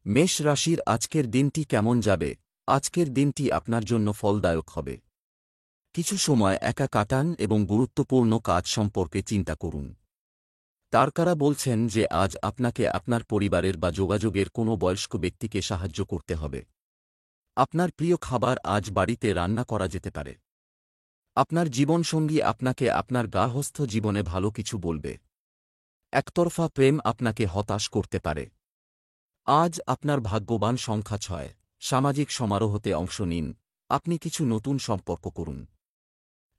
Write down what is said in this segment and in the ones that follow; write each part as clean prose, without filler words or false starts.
মেষ রাশির আজকের দিনটি কেমন যাবে? আজকের দিনটি আপনার জন্য ফলদায়ক হবে। কিছু সময় একা কাটান এবং গুরুত্বপূর্ণ কাজ সম্পর্কে চিন্তা করুন। তারকারা বলছেন যে আজ আপনাকে আপনার পরিবারের বা যোগাযোগের কোনো বয়স্ক ব্যক্তিকে সাহায্য করতে হবে। আপনার প্রিয় খাবার আজ বাড়িতে রান্না করা যেতে পারে। আপনার জীবনসঙ্গী আপনাকে আপনার গার্হস্থ্য জীবনে ভালো কিছু বলবে। একতরফা প্রেম আপনাকে হতাশ করতে পারে। আজ আপনার ভাগ্যবান সংখ্যা ৬। সামাজিক সমারোহতে অংশ নিন। আপনি কিছু নতুন সম্পর্ক করুন।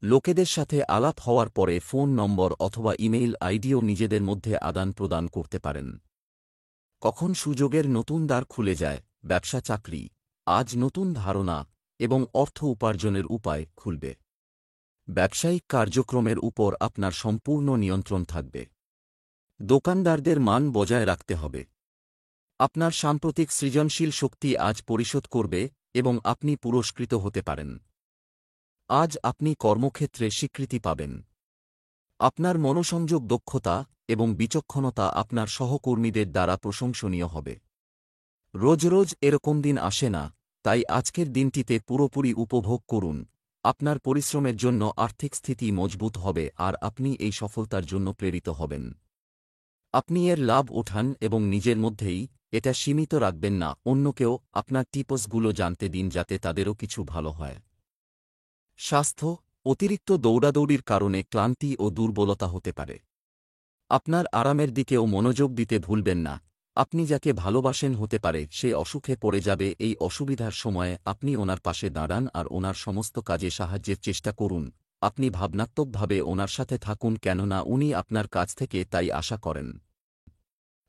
লোকেদের সাথে আলাপ হওয়ার পরে ফোন নম্বর অথবা ইমেইল আইডিও নিজেদের মধ্যে আদান প্রদান করতে পারেন। কখন সুযোগের নতুন দ্বার খুলে যায়? ব্যবসা চাকরি আজ নতুন ধারণা এবং অর্থ উপার্জনের উপায় খুলবে। ব্যবসায়িক কার্যক্রমের উপর আপনার সম্পূর্ণ নিয়ন্ত্রণ থাকবে। দোকানদারদের মান বজায় রাখতে হবে। আপনার সাম্প্রতিক সৃজনশীল শক্তি আজ পরিশোধ করবে এবং আপনি পুরস্কৃত হতে পারেন। আজ আপনি কর্মক্ষেত্রে স্বীকৃতি পাবেন। আপনার মনোসংযোগ দক্ষতা এবং বিচক্ষণতা আপনার সহকর্মীদের দ্বারা প্রশংসনীয় হবে। রোজ রোজ এরকম দিন আসে না, তাই আজকের দিনটিতে পুরোপুরি উপভোগ করুন। আপনার পরিশ্রমের জন্য আর্থিক স্থিতি মজবুত হবে আর আপনি এই সফলতার জন্য প্রেরিত হবেন। আপনি এর লাভ ওঠান এবং নিজের মধ্যেই এটা সীমিত রাখবেন না, অন্যকেও আপনার টিপসগুলো জানতে দিন যাতে তাদেরও কিছু ভালো হয়। স্বাস্থ্য অতিরিক্ত দৌড়াদৌড়ির কারণে ক্লান্তি ও দুর্বলতা হতে পারে। আপনার আরামের দিকেও মনোযোগ দিতে ভুলবেন না। আপনি যাকে ভালোবাসেন হতে পারে সে অসুখে পড়ে যাবে। এই অসুবিধার সময়ে আপনি ওনার পাশে দাঁড়ান আর ওনার সমস্ত কাজে সাহায্যের চেষ্টা করুন। আপনি ভাবনাত্মকভাবে ওনার সাথে থাকুন, কেননা উনি আপনার কাছ থেকে তাই আশা করেন।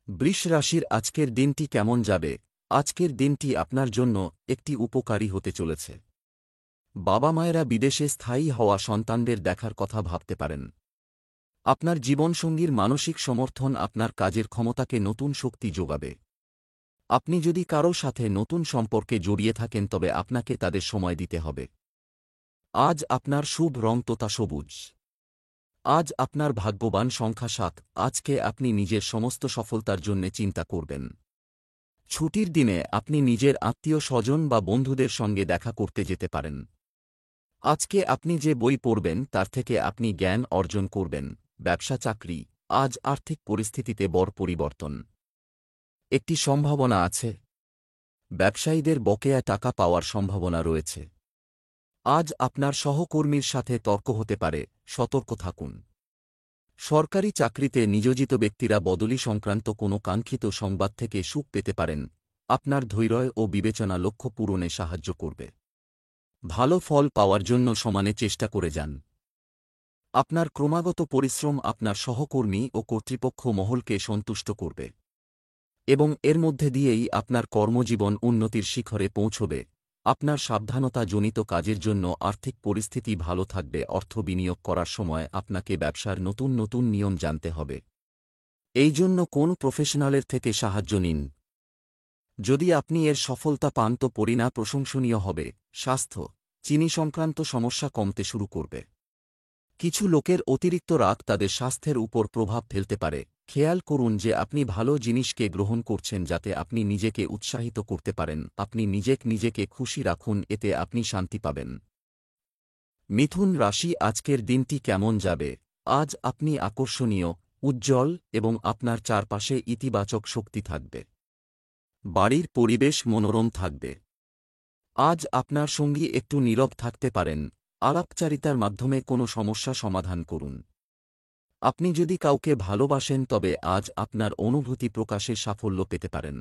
বৃষ রাশির আজকের দিনটি কেমন যাবে? আজকের দিনটি আপনার জন্য একটি উপকারী হতে চলেছে। বাবা মায়েরা বিদেশে স্থায়ী হওয়া সন্তানদের দেখার কথা ভাবতে পারেন। আপনার জীবনসঙ্গীর মানসিক সমর্থন আপনার কাজের ক্ষমতাকে নতুন শক্তি যোগাবে। আপনি যদি কারও সাথে নতুন সম্পর্কে জড়িয়ে থাকেন তবে আপনাকে তাদের সময় দিতে হবে। আজ আপনার শুভ রং তোতা সবুজ। আজ আপনার ভাগ্যবান সংখ্যা ৭। আজকে আপনি নিজের সমস্ত সফলতার জন্য চিন্তা করবেন। ছুটির দিনে আপনি নিজের আত্মীয় স্বজন বা বন্ধুদের সঙ্গে দেখা করতে যেতে পারেন। আজকে আপনি যে বই পড়বেন তার থেকে আপনি জ্ঞান অর্জন করবেন। ব্যবসা চাকরি আজ আর্থিক পরিস্থিতিতে বড় পরিবর্তন একটি সম্ভাবনা আছে। ব্যবসায়ীদের বকেয়া টাকা পাওয়ার সম্ভাবনা রয়েছে। আজ আপনার সহকর্মীর সাথে তর্ক হতে পারে, সতর্ক থাকুন। সরকারি চাকরিতে নিয়োজিত ব্যক্তিরা বদলি সংক্রান্ত কোনো কাঙ্ক্ষিত সংবাদ থেকে সুখ পেতে পারেন। আপনার ধৈর্য ও বিবেচনা লক্ষ্য পূরণে সাহায্য করবে। ভালো ফল পাওয়ার জন্য সমানে চেষ্টা করে যান। আপনার ক্রমাগত পরিশ্রম আপনার সহকর্মী ও কর্তৃপক্ষ মহলকে সন্তুষ্ট করবে এবং এর মধ্যে দিয়েই আপনার কর্মজীবন উন্নতির শিখরে পৌঁছবে। আপনার সাবধানতাজনিত কাজের জন্য আর্থিক পরিস্থিতি ভালো থাকবে। অর্থ বিনিয়োগ করার সময় আপনাকে ব্যবসার নতুন নতুন নিয়ম জানতে হবে। এই জন্য কোন প্রফেশনালের থেকে সাহায্য নিন। যদি আপনি এর সফলতা পান তো পরিণাম প্রশংসনীয় হবে। স্বাস্থ্য চিনি সংক্রান্ত সমস্যা কমতে শুরু করবে। কিছু লোকের অতিরিক্ত রাগ তাদের স্বাস্থ্যের উপর প্রভাব ফেলতে পারে। খেয়াল করুন যে আপনি ভালো জিনিসকে গ্রহণ করছেন যাতে আপনি নিজেকে উৎসাহিত করতে পারেন। আপনি নিজেকে খুশি রাখুন, এতে আপনি শান্তি পাবেন। মিথুন রাশি আজকের দিনটি কেমন যাবে? আজ আপনি আকর্ষণীয়, উজ্জ্বল এবং আপনার চারপাশে ইতিবাচক শক্তি থাকবে। বাড়ির পরিবেশ মনোরম থাকবে। আজ আপনার সঙ্গী একটু নীরব থাকতে পারেন। আলাপচারিতার মাধ্যমে কোনো সমস্যা সমাধান করুন। আপনি যদি কাউকে ভালোবাসেন তবে আজ আপনার অনুভূতি প্রকাশে সাফল্য পেতে পারেন।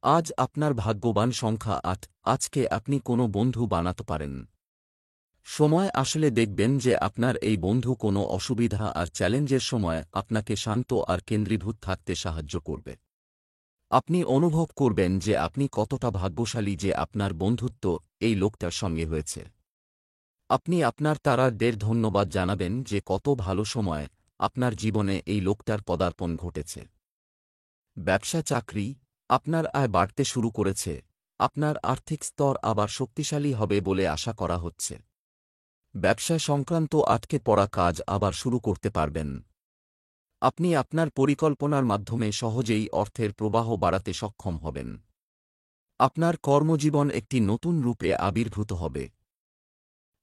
আজ আপনার ভাগ্যবান সংখ্যা ৮। আজকে আপনি কোনো বন্ধু বানাতে পারেন। সময় আসলে দেখবেন যে আপনার এই বন্ধু কোনো অসুবিধা আর চ্যালেঞ্জের সময় আপনাকে শান্ত আর কেন্দ্রীভূত থাকতে সাহায্য করবে। আপনি অনুভব করবেন যে আপনি কতটা ভাগ্যশালী যে আপনার বন্ধুত্ব এই লোকটার সঙ্গে হয়েছে। আপনি আপনার তারাদের ধন্যবাদ জানাবেন যে কত ভালো সময় আপনার জীবনে এই লোকটার পদার্পণ ঘটেছে। ব্যবসা চাকরি আপনার আয় বাড়তে শুরু করেছে। আপনার আর্থিক স্তর আবার শক্তিশালী হবে বলে আশা করা হচ্ছে। ব্যবসা সংক্রান্ত আটকে পড়া কাজ আবার শুরু করতে পারবেন। আপনি আপনার পরিকল্পনার মাধ্যমে সহজেই অর্থের প্রবাহ বাড়াতে সক্ষম হবেন। আপনার কর্মজীবন একটি নতুন রূপে আবির্ভূত হবে।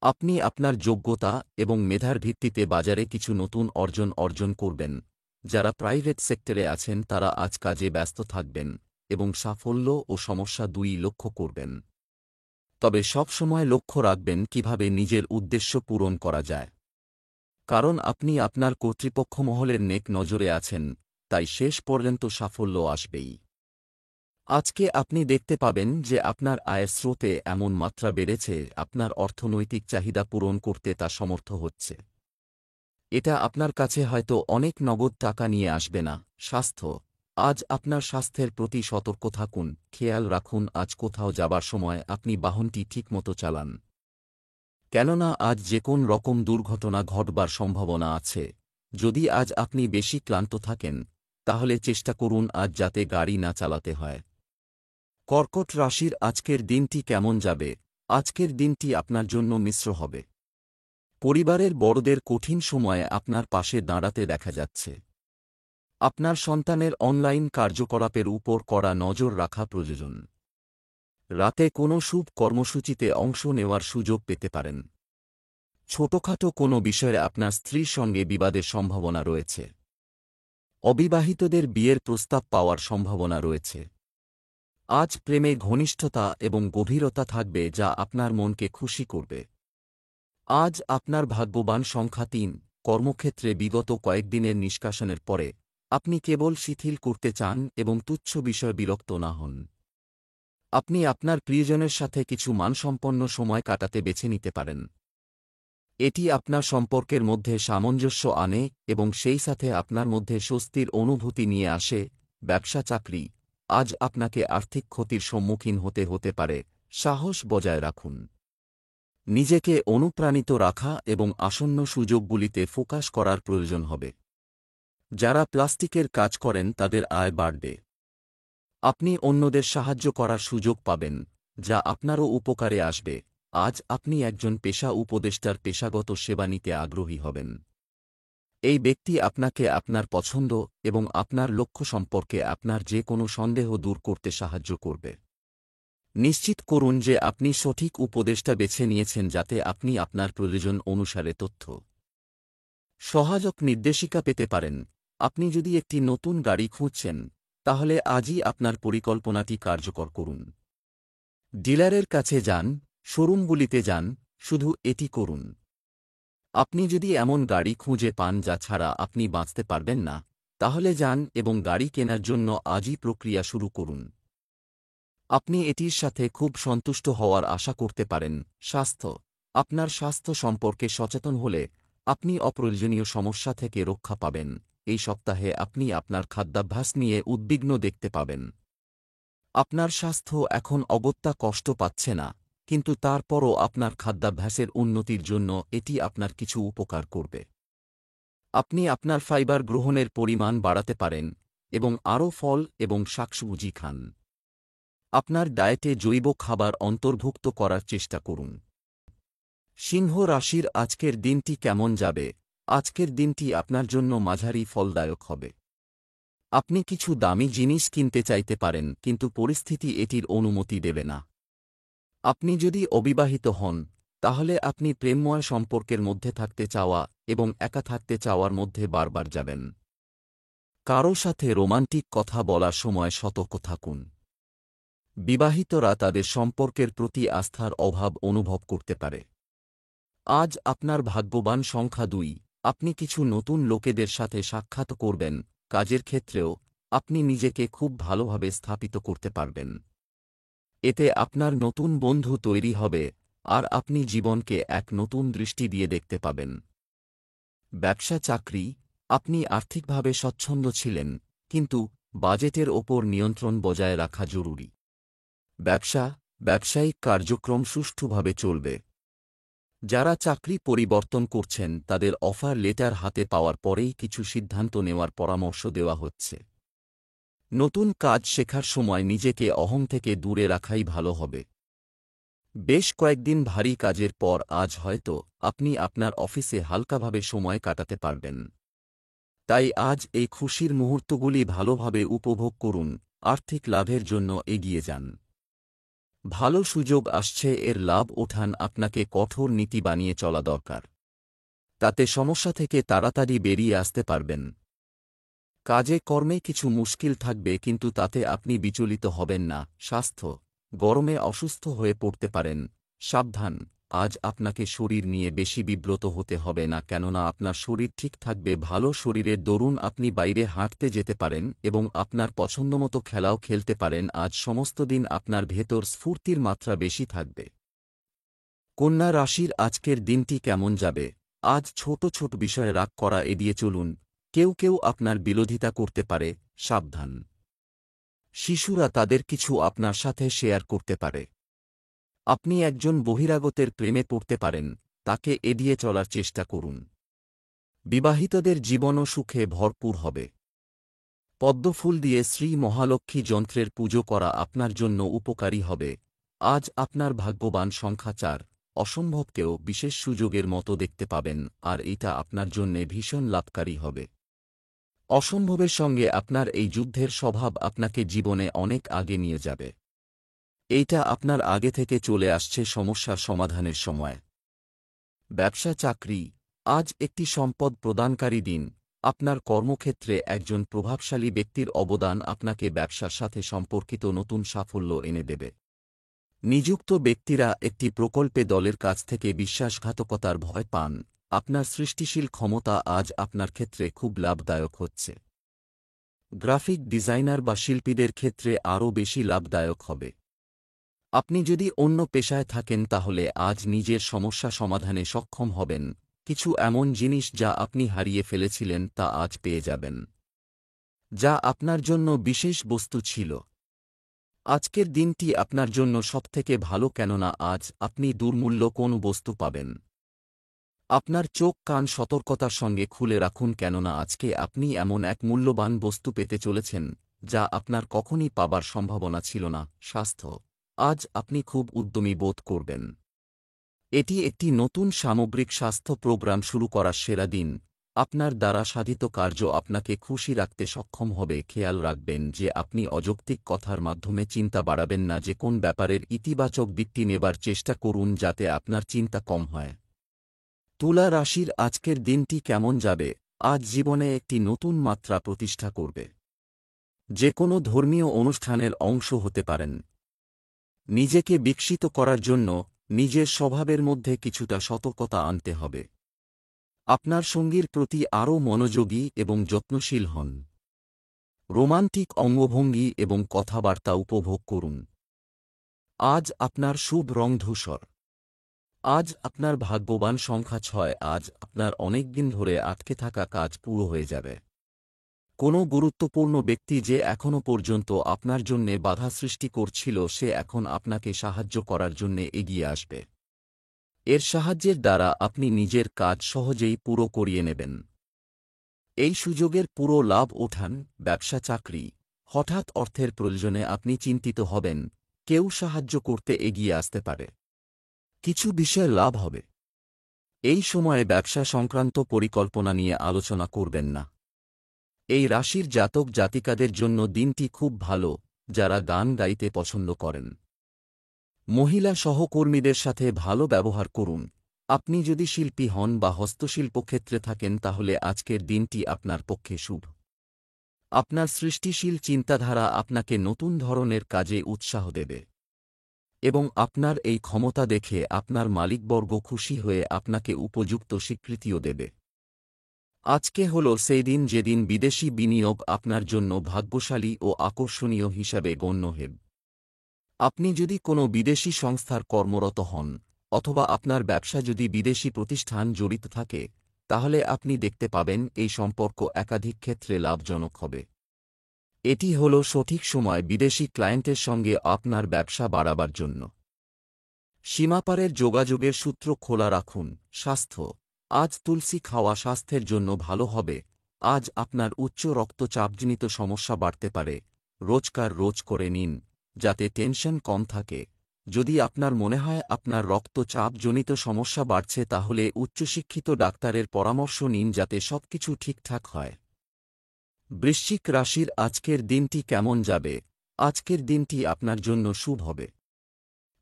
আপনি আপনার যোগ্যতা এবং মেধার ভিত্তিতে বাজারে কিছু নতুন অর্জন করবেন। যারা প্রাইভেট সেক্টরে আছেন তারা আজ কাজে ব্যস্ত থাকবেন এবং সাফল্য ও সমস্যা দুই লক্ষ্য করবেন। তবে সবসময় লক্ষ্য রাখবেন কিভাবে নিজের উদ্দেশ্য পূরণ করা যায়। কারণ আপনি আপনার কর্তৃপক্ষ মহলের নেক নজরে আছেন, তাই শেষ পর্যন্ত সাফল্য আসবেই। আজকে আপনি দেখতে পাবেন যে আপনার আয়ের স্রোতে এমন মাত্রা বেড়েছে, আপনার অর্থনৈতিক চাহিদা পূরণ করতে তা সমর্থ হচ্ছে। এটা আপনার কাছে হয়তো অনেক নগদ টাকা নিয়ে আসবে না। স্বাস্থ্য। আজ আপনার স্বাস্থ্যের প্রতি সতর্ক থাকুন, খেয়াল রাখুন আজ কোথাও যাবার সময় আপনি বাহনটি ঠিকমতো চালান। কেননা আজ যে কোন রকম দুর্ঘটনা ঘটবার সম্ভাবনা আছে। যদি আজ আপনি বেশি ক্লান্ত থাকেন, তাহলে চেষ্টা করুন আজ যাতে গাড়ি না চালাতে হয়। কর্কট রাশির আজকের দিনটি কেমন যাবে? আজকের দিনটি আপনার জন্য মিশ্র হবে। পরিবারের বড়দের কঠিন সময়ে আপনার পাশে দাঁড়াতে দেখা যাচ্ছে। আপনার সন্তানের অনলাইন কার্যকলাপের উপর কড়া নজর রাখা প্রয়োজন। রাতে কোনো শুভ কর্মসূচিতে অংশ নেওয়ার সুযোগ পেতে পারেন। ছোটখাটো কোনো বিষয়ে আপনার স্ত্রীর সঙ্গে বিবাদের সম্ভাবনা রয়েছে। অবিবাহিতদের বিয়ের প্রস্তাব পাওয়ার সম্ভাবনা রয়েছে। আজ প্রেমে ঘনিষ্ঠতা এবং গভীরতা থাকবে যা আপনার মনকে খুশি করবে। আজ আপনার ভাগ্যবান সংখ্যা ৩। কর্মক্ষেত্রে বিগত কয়েকদিনের নিষ্কাশনের পরে আপনি কেবল শিথিল করতে চান এবং তুচ্ছ বিষয়ে বিরক্ত না হন। আপনি আপনার প্রিয়জনের সাথে কিছু মানসম্পন্ন সময় কাটাতে বেছে নিতে পারেন। এটি আপনার সম্পর্কের মধ্যে সামঞ্জস্য আনে এবং সেই সাথে আপনার মধ্যে স্বস্তির অনুভূতি নিয়ে আসে। ব্যবসা চাকরি। আজ আপনাকে আর্থিক ক্ষতির সম্মুখীন হতে পারে, সাহস বজায় রাখুন। নিজেকে অনুপ্রাণিত রাখা এবং আসন্ন সুযোগগুলিতে ফোকাস করার প্রয়োজন হবে। যারা প্লাস্টিকের কাজ করেন তাদের আয় বাড়বে। আপনি অন্যদের সাহায্য করার সুযোগ পাবেন, যা আপনারও উপকারে আসবে। আজ আপনি একজন পেশা উপদেষ্টার পেশাগত সেবা নিতে আগ্রহী হবেন। এই ব্যক্তি আপনাকে আপনার পছন্দ এবং আপনার লক্ষ্য সম্পর্কে আপনার যে কোনো সন্দেহ দূর করতে সাহায্য করবে। নিশ্চিত করুন যে আপনি সঠিক উপদেষ্টা বেছে নিয়েছেন যাতে আপনি আপনার প্রয়োজন অনুসারে তথ্য সহায়ক নির্দেশিকা পেতে পারেন। আপনি যদি একটি নতুন গাড়ি খুঁজছেন, তাহলে আজই আপনার পরিকল্পনাটি কার্যকর করুন। ডিলারের কাছে যান, শোরুমগুলিতে যান, শুধু এটি করুন। আপনি যদি এমন গাড়ি খুঁজে পান যা ছাড়া আপনি বাঁচতে পারবেন না, তাহলে যান এবং গাড়ি কেনার জন্য আজই প্রক্রিয়া শুরু করুন। আপনি এটির সাথে খুব সন্তুষ্ট হওয়ার আশা করতে পারেন। স্বাস্থ্য। আপনার স্বাস্থ্য সম্পর্কে সচেতন হলে আপনি অপ্রয়োজনীয় সমস্যা থেকে রক্ষা পাবেন। এই সপ্তাহে আপনি আপনার খাদ্যাভ্যাস নিয়ে উদ্বিগ্ন দেখতে পাবেন। আপনার স্বাস্থ্য এখন অগত্যা কষ্ট পাচ্ছে না, কিন্তু তারপরও আপনার খাদ্যাভ্যাসের উন্নতির জন্য এটি আপনার কিছু উপকার করবে। আপনি আপনার ফাইবার গ্রহণের পরিমাণ বাড়াতে পারেন এবং আরও ফল এবং শাকসবজি খান। আপনার ডায়েটে জৈব খাবার অন্তর্ভুক্ত করার চেষ্টা করুন। সিংহ রাশির আজকের দিনটি কেমন যাবে? আজকের দিনটি আপনার জন্য মাঝারি ফলদায়ক হবে। আপনি কিছু দামি জিনিস কিনতে চাইতে পারেন, কিন্তু পরিস্থিতি এটির অনুমতি দেবে না। আপনি যদি অবিবাহিত হন, তাহলে আপনি প্রেমময় সম্পর্কের মধ্যে থাকতে চাওয়া এবং একা থাকতে চাওয়ার মধ্যে বারবার যাবেন। কারো সাথে রোমান্টিক কথা বলার সময় সতর্ক থাকুন। বিবাহিতরা তাদের সম্পর্কের প্রতি আস্থার অভাব অনুভব করতে পারে। আজ আপনার ভাগ্যবান সংখ্যা ২। আপনি কিছু নতুন লোকেদের সাথে সাক্ষাৎ করবেন। কাজের ক্ষেত্রেও আপনি নিজেকে খুব ভালোভাবে স্থাপিত করতে পারবেন। এতে আপনার নতুন বন্ধু তৈরি হবে আর আপনি জীবনকে এক নতুন দৃষ্টি দিয়ে দেখতে পাবেন। ব্যবসা চাকরি। আপনি আর্থিকভাবে স্বচ্ছন্দ ছিলেন, কিন্তু বাজেটের ওপর নিয়ন্ত্রণ বজায় রাখা জরুরি। ব্যবসায়িক কার্যক্রম সুষ্ঠুভাবে চলবে। যারা চাকরি পরিবর্তন করছেন তাদের অফার লেটার হাতে পাওয়ার পরেই কিছু সিদ্ধান্ত নেওয়ার পরামর্শ দেওয়া হচ্ছে। নতুন কাজ শেখার সময় নিজেকে অহং থেকে দূরে রাখাই ভালো হবে। বেশ কয়েকদিন ভারী কাজের পর আজ হয়তো আপনি আপনার অফিসে হালকাভাবে সময় কাটাতে পারবেন। তাই আজ এই খুশির মুহূর্তগুলি ভালোভাবে উপভোগ করুন, আর্থিক লাভের জন্য এগিয়ে যান। ভালো সুযোগ আসছে, এর লাভ ওঠান। আপনাকে কঠোর নীতি বানিয়ে চলা দরকার, তাতে সমস্যা থেকে তাড়াতাড়ি বেরিয়ে আসতে পারবেন। কাজে কর্মে কিছু মুশকিল থাকবে, কিন্তু তাতে আপনি বিচলিত হবেন না। স্বাস্থ্য, গরমে অসুস্থ হয়ে পড়তে পারেন, সাবধান। আজ আপনাকে শরীর নিয়ে বেশি বিব্রত হতে হবে না, কেননা আপনার শরীর ঠিক থাকবে। ভালো শরীরের দরুন আপনি বাইরে হাঁটতে যেতে পারেন এবং আপনার পছন্দমতো খেলাও খেলতে পারেন। আজ সমস্ত দিন আপনার ভেতর স্ফূর্তির মাত্রা বেশি থাকবে। কন্যা রাশির আজকের দিনটি কেমন যাবে? আজ ছোট ছোট বিষয়ে রাগ করা এড়িয়ে চলুন। কেউ কেউ আপনার বিরোধিতা করতে পারে, সাবধান। শিশুরা তাদের কিছু আপনার সাথে শেয়ার করতে পারে। আপনি একজন বহিরাগতের প্রেমে পড়তে পারেন, তাকে এড়িয়ে চলার চেষ্টা করুন। বিবাহিতদের জীবনও সুখে ভরপুর হবে। পদ্মফুল দিয়ে শ্রী মহালক্ষ্মী যন্ত্রের পুজো করা আপনার জন্য উপকারী হবে। আজ আপনার ভাগ্যবান সংখ্যা 4। অসম্ভবকেও বিশেষ সুযোগের মতো দেখতে পাবেন, আর এটা আপনার জন্যে ভীষণ লাভকারী হবে। অসম্ভবের সঙ্গে আপনার এই যুদ্ধের স্বভাব আপনাকে জীবনে অনেক আগে নিয়ে যাবে। এইটা আপনার আগে থেকে চলে আসছে সমস্যা সমাধানের সময়। ব্যবসা চাকরি, আজ একটি সম্পদ প্রদানকারী দিন। আপনার কর্মক্ষেত্রে একজন প্রভাবশালী ব্যক্তির অবদান আপনাকে ব্যবসার সাথে সম্পর্কিত নতুন সাফল্য এনে দেবে। নিযুক্ত ব্যক্তিরা একটি প্রকল্পে দলের কাছ থেকে বিশ্বাসঘাতকতার ভয় পান। আপনার সৃষ্টিশীল ক্ষমতা আজ আপনার ক্ষেত্রে খুব লাভদায়ক হচ্ছে। গ্রাফিক ডিজাইনার বা শিল্পীদের ক্ষেত্রে আরও বেশি লাভদায়ক হবে। আপনি যদি অন্য পেশায় থাকেন তাহলে আজ নিজের সমস্যা সমাধানে সক্ষম হবেন। কিছু এমন জিনিস যা আপনি হারিয়ে ফেলেছিলেন তা আজ পেয়ে যাবেন, যা আপনার জন্য বিশেষ বস্তু ছিল। আজকের দিনটি আপনার জন্য সবথেকে ভালো, কেননা আজ আপনি দুর্মূল্য কোনো বস্তু পাবেন। আপনার চোখ কান সতর্কতার সঙ্গে খুলে রাখুন, কেননা আজকে আপনি এমন এক মূল্যবান বস্তু পেতে চলেছেন যা আপনার কখনই পাবার সম্ভাবনা ছিল না। স্বাস্থ্য, আজ আপনি খুব উদ্যমী বোধ করবেন। এটি একটি নতুন সামগ্রিক স্বাস্থ্য প্রোগ্রাম শুরু করার সেরা দিন। আপনার দ্বারা সাধিত কার্য আপনাকে খুশি রাখতে সক্ষম হবে। খেয়াল রাখবেন যে আপনি অযৌক্তিক কথার মাধ্যমে চিন্তা বাড়াবেন না। যে কোন ব্যাপারের ইতিবাচক দিকটি নেবার চেষ্টা করুন যাতে আপনার চিন্তা কম হয়। তুলা রাশির আজকের দিনটি কেমন যাবে? আজ জীবনে একটি নতুন মাত্রা প্রতিষ্ঠা করবে। যে কোনো ধর্মীয় অনুষ্ঠানের অংশ হতে পারেন। নিজেকে বিকশিত করার জন্য নিজের স্বভাবের মধ্যে কিছুটা সতর্কতা আনতে হবে। আপনার সঙ্গীর প্রতি আরও মনোযোগী এবং যত্নশীল হন। রোমান্টিক অঙ্গভঙ্গি এবং কথাবার্তা উপভোগ করুন। আজ আপনার শুভ রং ধূসর। আজ আপনার ভাগ্যবান সংখ্যা 6। আজ আপনার অনেক দিন ধরে আটকে থাকা কাজ পুরো হয়ে যাবে। কোনো গুরুত্বপূর্ণ ব্যক্তি যে এখনও পর্যন্ত আপনার জন্যে বাধা সৃষ্টি করছিল, সে এখন আপনাকে সাহায্য করার জন্যে এগিয়ে আসবে। এর সাহায্যের দ্বারা আপনি নিজের কাজ সহজেই পুরো করিয়ে নেবেন। এই সুযোগের পুরো লাভ ওঠান। ব্যবসা চাকরি, হঠাৎ অর্থের প্রয়োজনে আপনি চিন্তিত হবেন। কেউ সাহায্য করতে এগিয়ে আসতে পারে। কিছু বিষয়ে লাভ হবে। এই সময়ে ব্যবসা সংক্রান্ত পরিকল্পনা নিয়ে আলোচনা করবেন না। এই রাশির জাতক জাতিকাদের জন্য দিনটি খুব ভালো, যারা গান গাইতে পছন্দ করেন। মহিলা সহকর্মীদের সাথে ভালো ব্যবহার করুন। আপনি যদি শিল্পী হন বা হস্তশিল্প ক্ষেত্রে থাকেন তাহলে আজকের দিনটি আপনার পক্ষে শুভ। আপনার সৃষ্টিশীল চিন্তাধারা আপনাকে নতুন ধরনের কাজে উৎসাহ দেবে এবং আপনার এই ক্ষমতা দেখে আপনার মালিকবর্গ খুশি হয়ে আপনাকে উপযুক্ত স্বীকৃতিও দেবে। আজকে হল সেই দিন যেদিন বিদেশি বিনিয়োগ আপনার জন্য ভাগ্যশালী ও আকর্ষণীয় হিসাবে গণ্য হবে। আপনি যদি কোনো বিদেশি সংস্থার কর্মরত হন অথবা আপনার ব্যবসা যদি বিদেশি প্রতিষ্ঠান জড়িত থাকে, তাহলে আপনি দেখতে পাবেন এই সম্পর্ক একাধিক ক্ষেত্রে লাভজনক হবে। এটি হল সঠিক সময় বিদেশি ক্লায়েন্টের সঙ্গে আপনার ব্যবসা বাড়াবার জন্য। সীমাপারের যোগাযোগের সূত্র খোলা রাখুন। স্বাস্থ্য, আজ তুলসী খাওয়া স্বাস্থ্যের জন্য ভালো হবে। আজ আপনার উচ্চ রক্তচাপজনিত সমস্যা বাড়তে পারে। রোজ করে নিন, যাতে টেনশন কম থাকে। যদি আপনার মনে হয় আপনার রক্তচাপজনিত সমস্যা বাড়ছে, তাহলে উচ্চশিক্ষিত ডাক্তারের পরামর্শ নিন যাতে সবকিছু ঠিকঠাক হয়। বৃশ্চিক রাশির আজকের দিনটি কেমন যাবে? আজকের দিনটি আপনার জন্য শুভ হবে।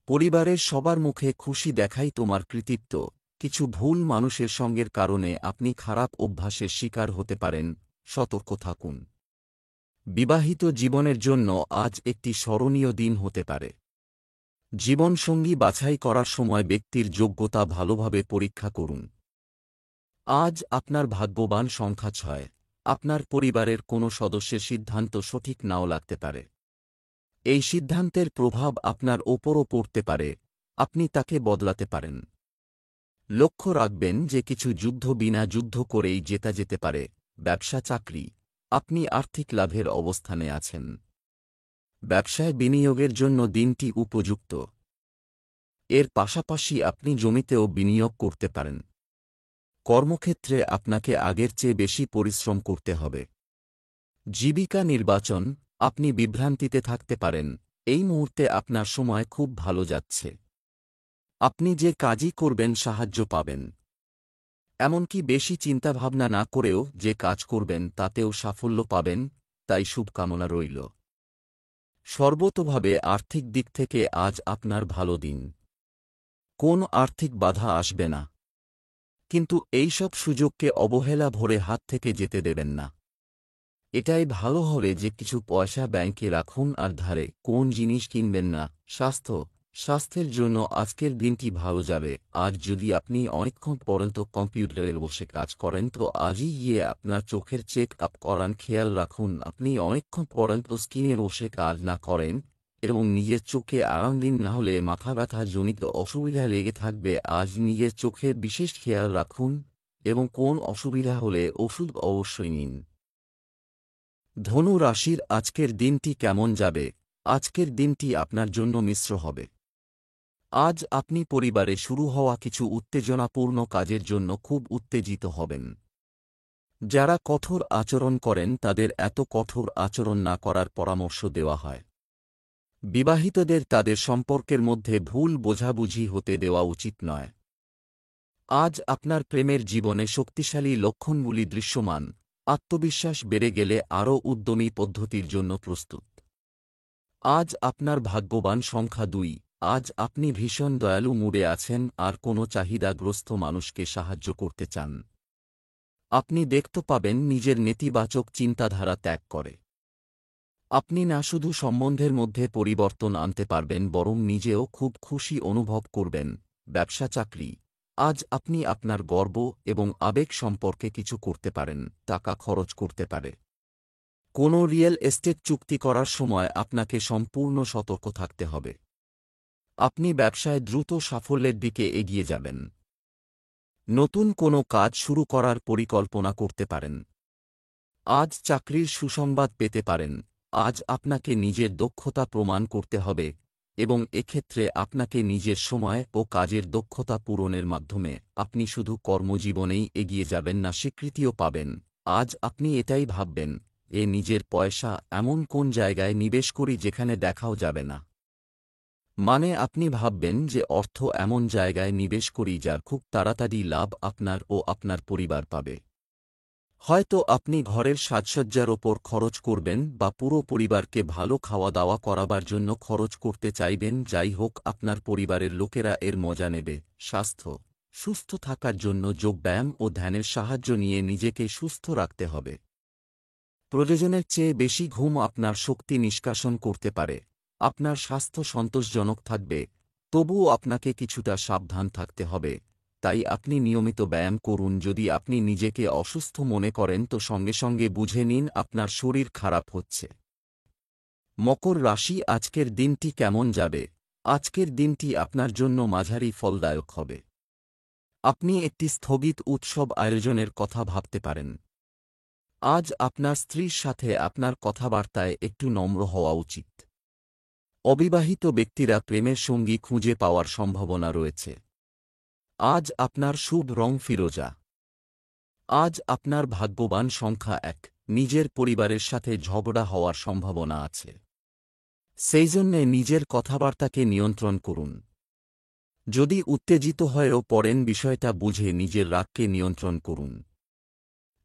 পরিবারের সবার মুখে খুশি দেখাই তোমার কৃতিত্ব। কিছু ভুল মানুষের সঙ্গের কারণে আপনি খারাপ অভ্যাসের শিকার হতে পারেন, সতর্ক থাকুন। বিবাহিত জীবনের জন্য আজ একটি স্মরণীয় দিন হতে পারে। জীবনসঙ্গী বাছাই করার সময় ব্যক্তির যোগ্যতা ভালোভাবে পরীক্ষা করুন। আজ আপনার ভাগ্যবান সংখ্যা 6। আপনার পরিবারের কোনো সদস্যের সিদ্ধান্ত সঠিক নাও লাগতে পারে। এই সিদ্ধান্তের প্রভাব আপনার ওপরও পড়তে পারে, আপনি তাকে বদলাতে পারেন। লক্ষ্য রাখবেন যে কিছু যুদ্ধ বিনা যুদ্ধ করেই জেতা যেতে পারে। ব্যবসা চাকরি, আপনি আর্থিক লাভের অবস্থানে আছেন। ব্যবসায় বিনিয়োগের জন্য দিনটি উপযুক্ত। এর পাশাপাশি আপনি জমিতেও বিনিয়োগ করতে পারেন। কর্মক্ষেত্রে আপনাকে আগের চেয়ে বেশি পরিশ্রম করতে হবে। জীবিকা নির্বাচন, আপনি বিভ্রান্তিতে থাকতে পারেন। এই মুহূর্তে আপনার সময় খুব ভালো যাচ্ছে। আপনি যে কাজই করবেন সাহায্য পাবেন। এমনকি বেশি চিন্তাভাবনা না করেও যে কাজ করবেন তাতেও সাফল্য পাবেন, তাই শুভকামনা রইল। সর্বতোভাবে আর্থিক দিক থেকে আজ আপনার ভালো দিন। কোন আর্থিক বাধা আসবে না। কিন্তু এইসব সুযোগকে অবহেলা ভরে হাত থেকে যেতে দেবেন না। এটাই ভালো হবে যে কিছু পয়সা ব্যাংকে রাখুন আর ধারে কোন জিনিস কিনবেন না। স্বাস্থ্যের জন্য আজকের দিনটি ভালো যাবে। আজ যদি আপনি অনেকক্ষণ পর্যন্ত কম্পিউটারে বসে কাজ করেন তো আজই গিয়ে আপনার চোখের চেক আপ করান। খেয়াল রাখুন আপনি অনেকক্ষণ পর্যন্ত স্ক্রিনে বসে কাজ না করেন এবং নিজের চোখে আরাম দিন, না হলে মাথা ব্যথা জনিত অসুবিধা লেগে থাকবে। আজ নিজের চোখের বিশেষ খেয়াল রাখুন এবং কোন অসুবিধা হলে ওষুধ অবশ্যই নিন। ধনু রাশির আজকের দিনটি কেমন যাবে? আজকের দিনটি আপনার জন্য মিশ্র হবে। আজ আপনি পরিবারে শুরু হওয়া কিছু উত্তেজনাপূর্ণ কাজের জন্য খুব উত্তেজিত হবেন। যারা কঠোর আচরণ করেন তাদের এত কঠোর আচরণ না করার পরামর্শ দেওয়া হয়। বিবাহিতদের তাদের সম্পর্কের মধ্যে ভুল বোঝাবুঝি হতে দেওয়া উচিত নয়। আজ আপনার প্রেমের জীবনে শক্তিশালী লক্ষণগুলি দৃশ্যমান। আত্মবিশ্বাস বেড়ে গেলে আরও উদ্যমী পদ্ধতির জন্য প্রস্তুত। আজ আপনার ভাগ্যবান সংখ্যা 2। আজ আপনি ভীষণ দয়ালু মুডে আছেন আর কোনো চাহিদাগ্রস্ত মানুষকে সাহায্য করতে চান। আপনি দেখতে পাবেন নিজের নেতিবাচক চিন্তাধারা ত্যাগ করে। আপনি না শুধু সম্বন্ধের মধ্যে পরিবর্তন আনতে পারবেন বরং নিজেও খুব খুশি অনুভব করবেন। ব্যবসা চাকরি, আজ আপনি আপনার গর্ব এবং আবেগ সম্পর্কে কিছু করতে পারেন, টাকা খরচ করতে পারে। কোনো রিয়েল এস্টেট চুক্তি করার সময় আপনাকে সম্পূর্ণ সতর্ক থাকতে হবে। আপনি ব্যবসায় দ্রুত সাফল্যের দিকে এগিয়ে যাবেন। নতুন কোনো কাজ শুরু করার পরিকল্পনা করতে পারেন। আজ চাকরির সুসংবাদ পেতে পারেন। আজ আপনাকে নিজের দক্ষতা প্রমাণ করতে হবে এবং এক্ষেত্রে আপনাকে নিজের সময় ও কাজের দক্ষতা পূরণের মাধ্যমে আপনি শুধু কর্মজীবনেই এগিয়ে যাবেন না, স্বীকৃতিও পাবেন। আজ আপনি এটাই ভাববেন, নিজের পয়সা এমন কোন জায়গায় নিবেশ করি যেখানে দেখাও যাবে না। মানে আপনি ভাববেন যে অর্থ এমন জায়গায় নিবেশ করি যার খুব তাড়াতাড়ি লাভ আপনার ও আপনার পরিবার পাবে। হয়তো আপনি ঘরের সাজসজ্জার ওপর খরচ করবেন বা পুরো পরিবারকে ভালো খাওয়া দাওয়া করাবার জন্য খরচ করতে চাইবেন। যাই হোক, আপনার পরিবারের লোকেরা এর মজা নেবে। স্বাস্থ্য, সুস্থ থাকার জন্য যোগব্যায়াম ও ধ্যানের সাহায্য নিয়ে নিজেকে সুস্থ রাখতে হবে। প্রয়োজনের চেয়ে বেশি ঘুম আপনার শক্তি নিষ্কাশন করতে পারে। আপনার স্বাস্থ্য সন্তোষজনক থাকবে, তবুও আপনাকে কিছুটা সাবধান থাকতে হবে। তাই আপনি নিয়মিত ব্যায়াম করুন। যদি আপনি নিজেকে অসুস্থ মনে করেন তো সঙ্গে সঙ্গে বুঝে নিন আপনার শরীর খারাপ হচ্ছে। মকর রাশি, আজকের দিনটি কেমন যাবে? আজকের দিনটি আপনার জন্য মাঝারি ফলদায়ক হবে। আপনি একটি স্থগিত উৎসব আয়োজনের কথা ভাবতে পারেন। আজ আপনার স্ত্রীর সাথে আপনার কথাবার্তায় একটু নম্র হওয়া উচিত। অবিবাহিত ব্যক্তিরা প্রেমের সঙ্গী খুঁজে পাওয়ার সম্ভাবনা রয়েছে। আজ আপনার শুভ রং ফিরোজা। আজ আপনার ভাগ্যবান সংখ্যা 1। নিজের পরিবারের সাথে ঝগড়া হওয়ার সম্ভাবনা আছে, সেই জন্যে নিজের কথাবার্তাকে নিয়ন্ত্রণ করুন। যদি উত্তেজিত হয়েও পড়েন বিষয়টা বুঝে নিজের রাগকে নিয়ন্ত্রণ করুন।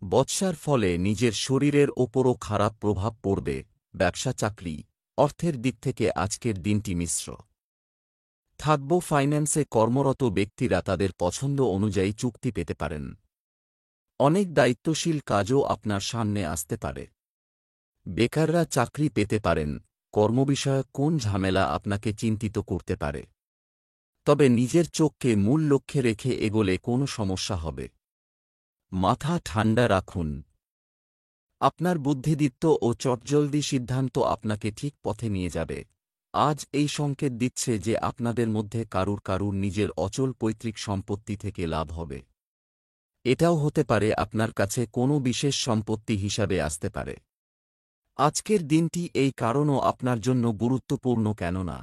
বর্ষার ফলে নিজের শরীরের ওপরও খারাপ প্রভাব পড়বে। ব্যবসা চাকরি, অর্থের দিক থেকে আজকের দিনটি মিশ্র থাকব। ফাইন্যান্সে কর্মরত ব্যক্তিরা তাদের পছন্দ অনুযায়ী চুক্তি পেতে পারেন। অনেক দায়িত্বশীল কাজও আপনার সামনে আসতে পারে। বেকাররা চাকরি পেতে পারেন। কর্মবিষয়ক কোন ঝামেলা আপনাকে চিন্তিত করতে পারে, তবে নিজের চোখকে মূল লক্ষ্যে রেখে এগোলে কোনো সমস্যা হবে। মাথা ঠান্ডা রাখুন। আপনার বুদ্ধিদীপ্ত ও চটজলদি সিদ্ধান্ত আপনাকে ঠিক পথে নিয়ে যাবে। আজ এই সংকেত দিচ্ছে যে আপনাদের মধ্যে কারুর নিজের অচল পৈতৃক সম্পত্তি থেকে লাভ হবে। এটাও হতে পারে আপনার কাছে কোনো বিশেষ সম্পত্তি হিসাবে আসতে পারে। আজকের দিনটি এই কারণও আপনার জন্য গুরুত্বপূর্ণ, কেননা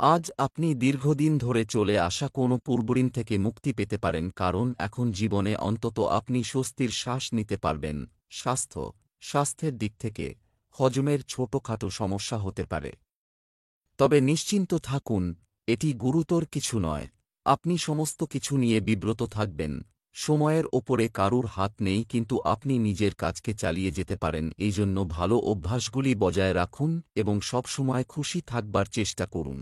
আজ আপনি দীর্ঘদিন ধরে চলে আসা কোনো পূর্বঋণ থেকে মুক্তি পেতে পারেন, কারণ এখন জীবনে অন্তত আপনি স্বস্তির শ্বাস নিতে পারবেন। স্বাস্থ্যের দিক থেকে হজমের ছোটখাটো সমস্যা হতে পারে, তবে নিশ্চিন্ত থাকুন, এটি গুরুতর কিছু নয়। আপনি সমস্ত কিছু নিয়ে বিব্রত থাকবেন। সময়ের ওপরে কারুর হাত নেই, কিন্তু আপনি নিজের কাজকে চালিয়ে যেতে পারেন। এই জন্য ভালো অভ্যাসগুলি বজায় রাখুন এবং সবসময় খুশি থাকবার চেষ্টা করুন।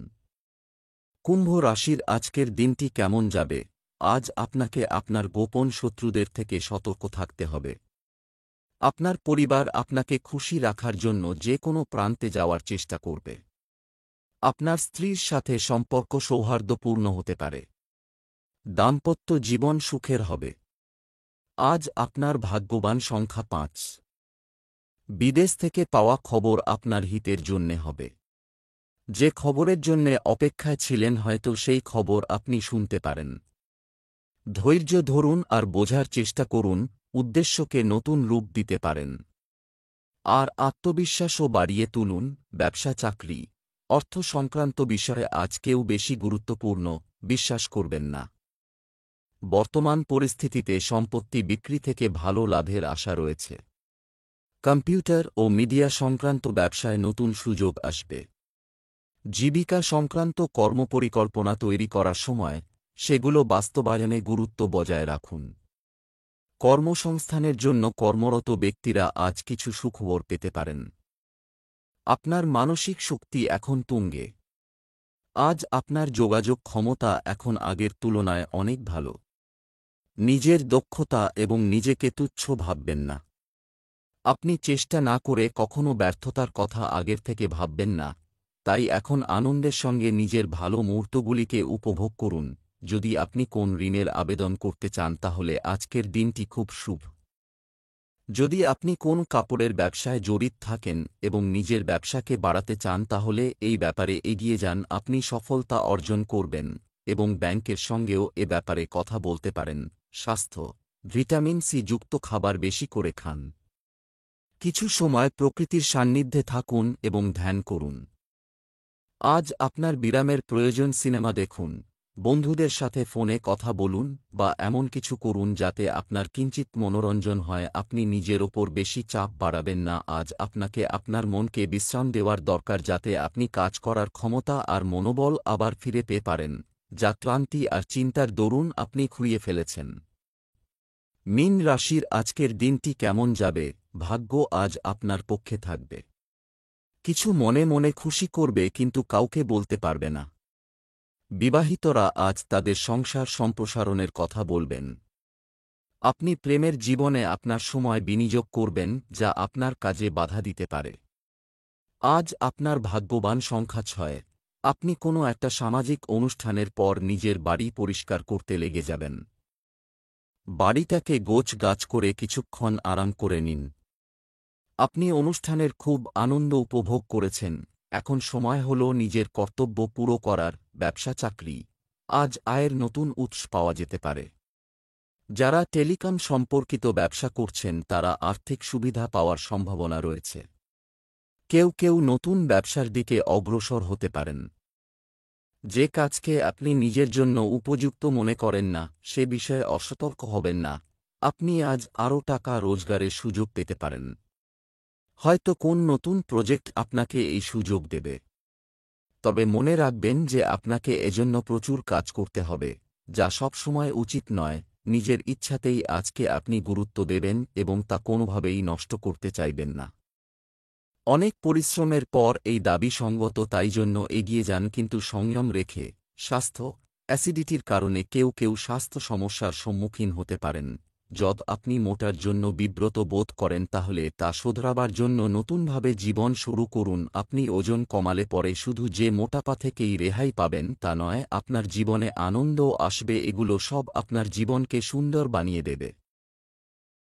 কুম্ভ রাশির আজকের দিনটি কেমন যাবে? আজ আপনাকে আপনার গোপন শত্রুদের থেকে সতর্ক থাকতে হবে। আপনার পরিবার আপনাকে খুশি রাখার জন্য যে কোনো প্রান্তে যাওয়ার চেষ্টা করবে। আপনার স্ত্রীর সাথে সম্পর্ক সৌহার্দ্যপূর্ণ হতে পারে। দাম্পত্য জীবন সুখের হবে। আজ আপনার ভাগ্যবান সংখ্যা 5। বিদেশ থেকে পাওয়া খবর আপনার হিতের জন্যে হবে। যে খবরের জন্যে অপেক্ষায় ছিলেন, হয়তো সেই খবর আপনি শুনতে পারেন। ধৈর্য ধরুন আর বোঝার চেষ্টা করুন, উদ্দেশ্যকে নতুন রূপ দিতে পারেন। আর আত্মবিশ্বাসও বাড়িয়ে তুলুন। ব্যবসা চাকরি, অর্থ সংক্রান্ত বিষয়ে আজ কেউ বেশি গুরুত্বপূর্ণ বিশ্বাস করবেন না। বর্তমান পরিস্থিতিতে সম্পত্তি বিক্রি থেকে ভালো লাভের আশা রয়েছে। কম্পিউটার ও মিডিয়া সংক্রান্ত ব্যবসায় নতুন সুযোগ আসবে। জীবিকা সংক্রান্ত কর্মপরিকল্পনা তৈরি করার সময় সেগুলো বাস্তবায়নে গুরুত্ব বজায় রাখুন। কর্মসংস্থানের জন্য কর্মরত ব্যক্তিরা আজ কিছু সুখবর পেতে পারেন। আপনার মানসিক শক্তি এখন তুঙ্গে। আজ আপনার যোগাযোগ ক্ষমতা এখন আগের তুলনায় অনেক ভালো। নিজের দক্ষতা এবং নিজেকে তুচ্ছ ভাববেন না। আপনি চেষ্টা না করে কখনো ব্যর্থতার কথা আগের থেকে ভাববেন না। তাই এখন আনন্দের সঙ্গে নিজের ভালো মুহূর্তগুলিকে উপভোগ করুন। যদি আপনি কোন ঋণের আবেদন করতে চান, তাহলে আজকের দিনটি খুব শুভ। যদি আপনি কোন কাপড়ের ব্যবসায় জড়িত থাকেন এবং নিজের ব্যবসাকে বাড়াতে চান, তাহলে এই ব্যাপারে এগিয়ে যান। আপনি সফলতা অর্জন করবেন এবং ব্যাংকের সঙ্গেও এ ব্যাপারে কথা বলতে পারেন। স্বাস্থ্য, ভিটামিন সি যুক্ত খাবার বেশি করে খান। কিছু সময় প্রকৃতির সান্নিধ্যে থাকুন এবং ধ্যান করুন। আজ আপনার বিরামের প্রয়োজন। সিনেমা দেখুন, বন্ধুদের সাথে ফোনে কথা বলুন বা এমন কিছু করুন যাতে আপনার কিঞ্চিৎ মনোরঞ্জন হয়। আপনি নিজের ওপর বেশি চাপ বাড়াবেন না। আজ আপনাকে আপনার মনকে বিশ্রাম দেওয়ার দরকার, যাতে আপনি কাজ করার ক্ষমতা আর মনোবল আবার ফিরে পেতে পারেন, যা ক্লান্তি আর চিন্তার দরুন আপনি খুঁড়িয়ে ফেলেছেন। মীন রাশির আজকের দিনটি কেমন যাবে? ভাগ্য আজ আপনার পক্ষে থাকবে। কিছু মনে মনে খুশি করবে, কিন্তু কাউকে বলতে পারবে না। বিবাহিতরা আজ তাদের সংসার সম্প্রসারণের কথা বলবেন। আপনি প্রেমের জীবনে আপনার সময় বিনিয়োগ করবেন, যা আপনার কাজে বাধা দিতে পারে। আজ আপনার ভাগ্যবান সংখ্যা 6। আপনি কোনো একটা সামাজিক অনুষ্ঠানের পর নিজের বাড়ি পরিষ্কার করতে লেগে যাবেন। বাড়িটাকে গোছগাছ করে কিছুক্ষণ আরাম করে নিন। আপনি অনুষ্ঠানের খুব আনন্দ উপভোগ করেছেন, এখন সময় হল নিজের কর্তব্য পুরো করার। ব্যবসা চাকরি, আজ আয়ের নতুন উৎস পাওয়া যেতে পারে। যারা টেলিকম সম্পর্কিত ব্যবসা করছেন, তারা আর্থিক সুবিধা পাওয়ার সম্ভাবনা রয়েছে। কেউ নতুন ব্যবসার দিকে অগ্রসর হতে পারেন। যে কাজকে আপনি নিজের জন্য উপযুক্ত মনে করেন না, সে বিষয়ে অসতর্ক হবেন না। আপনি আজ আরও টাকা রোজগারের সুযোগ পেতে পারেন। হয়তো কোন নতুন প্রজেক্ট আপনাকে এই সুযোগ দেবে। তবে মনে রাখবেন যে আপনাকে এজন্য প্রচুর কাজ করতে হবে, যা সবসময় উচিত নয়। নিজের ইচ্ছাতেই আজকে আপনি গুরুত্ব দেবেন এবং তা কোনোভাবেই নষ্ট করতে চাইবেন না। অনেক পরিশ্রমের পর এই দাবি সঙ্গত, তাই জন্য এগিয়ে যান, কিন্তু সংযম রেখে। স্বাস্থ্য, অ্যাসিডিটির কারণে কেউ কেউ স্বাস্থ্য সমস্যার সম্মুখীন হতে পারেন। যদি আপনি মোটার জন্য বিব্রত বোধ করেন তাহলে তা শোধরাবার জন্য নতুনভাবে জীবন শুরু করুন। আপনি ওজন কমালে পরে শুধু যে মোটাপা থেকেই রেহাই পাবেন তা নয়, আপনার জীবনে আনন্দও আসবে। এগুলো সব আপনার জীবনকে সুন্দর বানিয়ে দেবে।